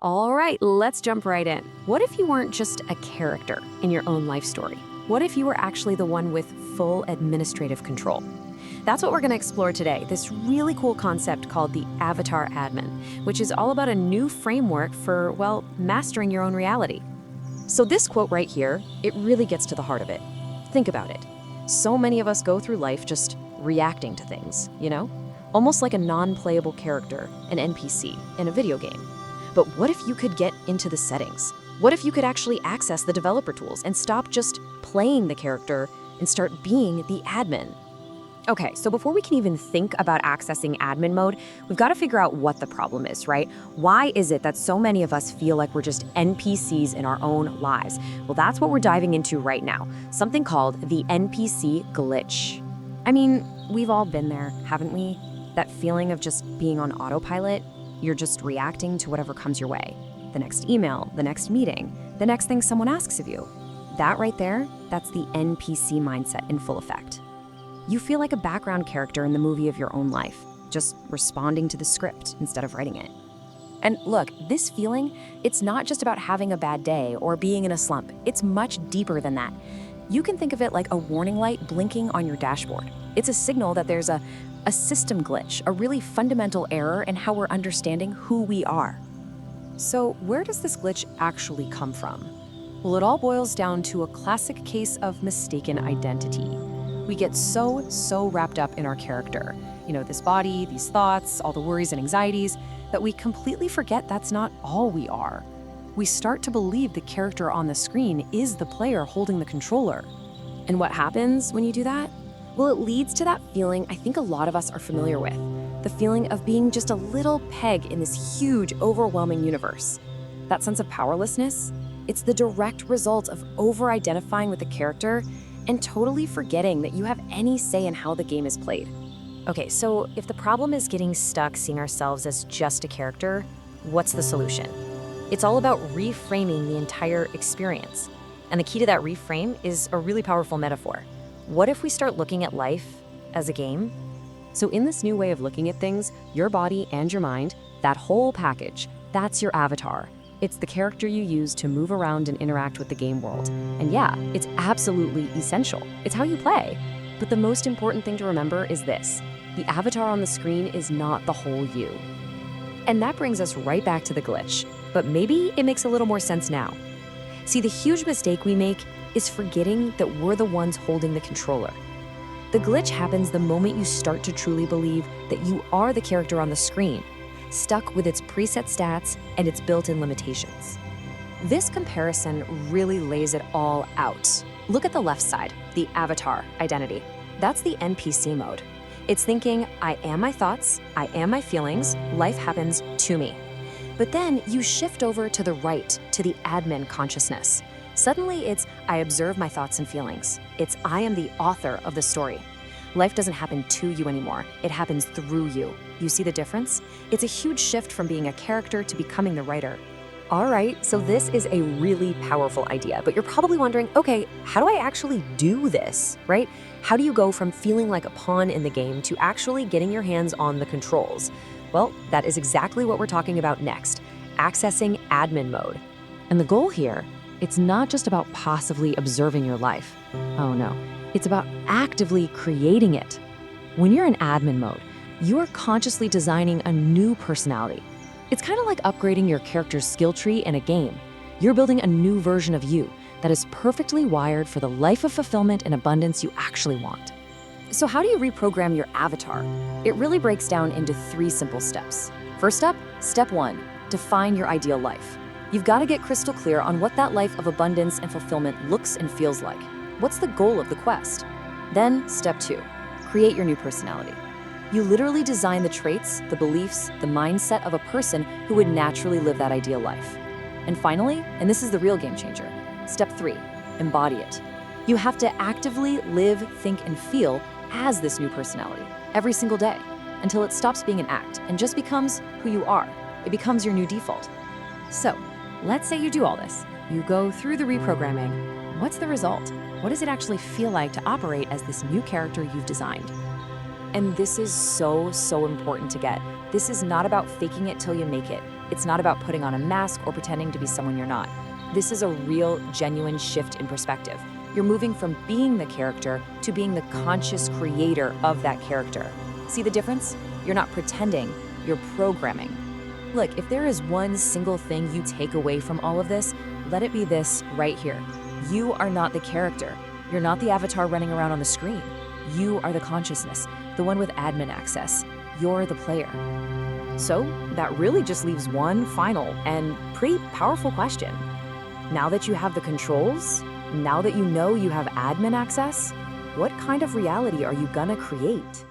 All right, let's jump right in. What if you weren't just a character in your own life story? What if you were actually the one with full administrative control? That's what we're going to explore today, this really cool concept called the avatar admin, which is all about a new framework for, well, mastering your own reality. So this quote right here, it really gets to the heart of it. Think about it. So many of us go through life just reacting to things, Almost like a non-playable character, an NPC, in a video game. But what if you could get into the settings? What if you could actually access the developer tools and stop just playing the character and start being the admin? Okay, so before we can even think about accessing admin mode, we've got to figure out what the problem is, right? Why is it that so many of us feel like we're just NPCs in our own lives? Well, that's what we're diving into right now, something called the NPC glitch. I mean, we've all been there, haven't we? That feeling of just being on autopilot. You're just reacting to whatever comes your way. The next email, the next meeting, the next thing someone asks of you. That right there, that's the NPC mindset in full effect. You feel like a background character in the movie of your own life, just responding to the script instead of writing it. And look, this feeling, it's not just about having a bad day or being in a slump. It's much deeper than that. You can think of it like a warning light blinking on your dashboard. It's a signal that there's a system glitch, a really fundamental error in how we're understanding who we are. So where does this glitch actually come from? Well, it all boils down to a classic case of mistaken identity. We get so wrapped up in our character, this body, these thoughts, all the worries and anxieties, that we completely forget that's not all we are. We start to believe the character on the screen is the player holding the controller. And what happens when you do that? Well, it leads to that feeling I think a lot of us are familiar with, the feeling of being just a little peg in this huge, overwhelming universe. That sense of powerlessness, it's the direct result of over-identifying with the character and totally forgetting that you have any say in how the game is played. Okay, so if the problem is getting stuck seeing ourselves as just a character, what's the solution? It's all about reframing the entire experience. And the key to that reframe is a really powerful metaphor. What if we start looking at life as a game? So in this new way of looking at things, your body and your mind, that whole package, that's your avatar. It's the character you use to move around and interact with the game world. And yeah, it's absolutely essential. It's how you play. But the most important thing to remember is this: the avatar on the screen is not the whole you. And that brings us right back to the glitch. But maybe it makes a little more sense now. See, the huge mistake we make is forgetting that we're the ones holding the controller. The glitch happens the moment you start to truly believe that you are the character on the screen, stuck with its preset stats and its built-in limitations. This comparison really lays it all out. Look at the left side, the avatar identity. That's the NPC mode. It's thinking, I am my thoughts, I am my feelings, life happens to me. But then you shift over to the right, to the admin consciousness. Suddenly it's, I observe my thoughts and feelings. It's, I am the author of the story. Life doesn't happen to you anymore. It happens through you. You see the difference? It's a huge shift from being a character to becoming the writer. All right, so this is a really powerful idea, but you're probably wondering, okay, how do I actually do this, right? How do you go from feeling like a pawn in the game to actually getting your hands on the controls? Well, that is exactly what we're talking about next, accessing admin mode. And the goal here, it's not just about passively observing your life. Oh no, it's about actively creating it. When you're in admin mode, you're consciously designing a new personality. It's kind of like upgrading your character's skill tree in a game. You're building a new version of you that is perfectly wired for the life of fulfillment and abundance you actually want. So how do you reprogram your avatar? It really breaks down into 3 simple steps. First up, step 1, define your ideal life. You've got to get crystal clear on what that life of abundance and fulfillment looks and feels like. What's the goal of the quest? Then, step 2, create your new personality. You literally design the traits, the beliefs, the mindset of a person who would naturally live that ideal life. And finally, and this is the real game changer, step 3, embody it. You have to actively live, think, and feel as this new personality every single day until it stops being an act and just becomes who you are. It becomes your new default. So, let's say you do all this. You go through the reprogramming. What's the result? What does it actually feel like to operate as this new character you've designed? And this is so important to get. This is not about faking it till you make it. It's not about putting on a mask or pretending to be someone you're not. This is a real, genuine shift in perspective. You're moving from being the character to being the conscious creator of that character. See the difference? You're not pretending, you're programming. Look, if there is one single thing you take away from all of this, let it be this right here. You are not the character. You're not the avatar running around on the screen. You are the consciousness, the one with admin access. You're the player. So that really just leaves one final and pretty powerful question. Now that you have the controls, now that you know you have admin access, what kind of reality are you gonna create?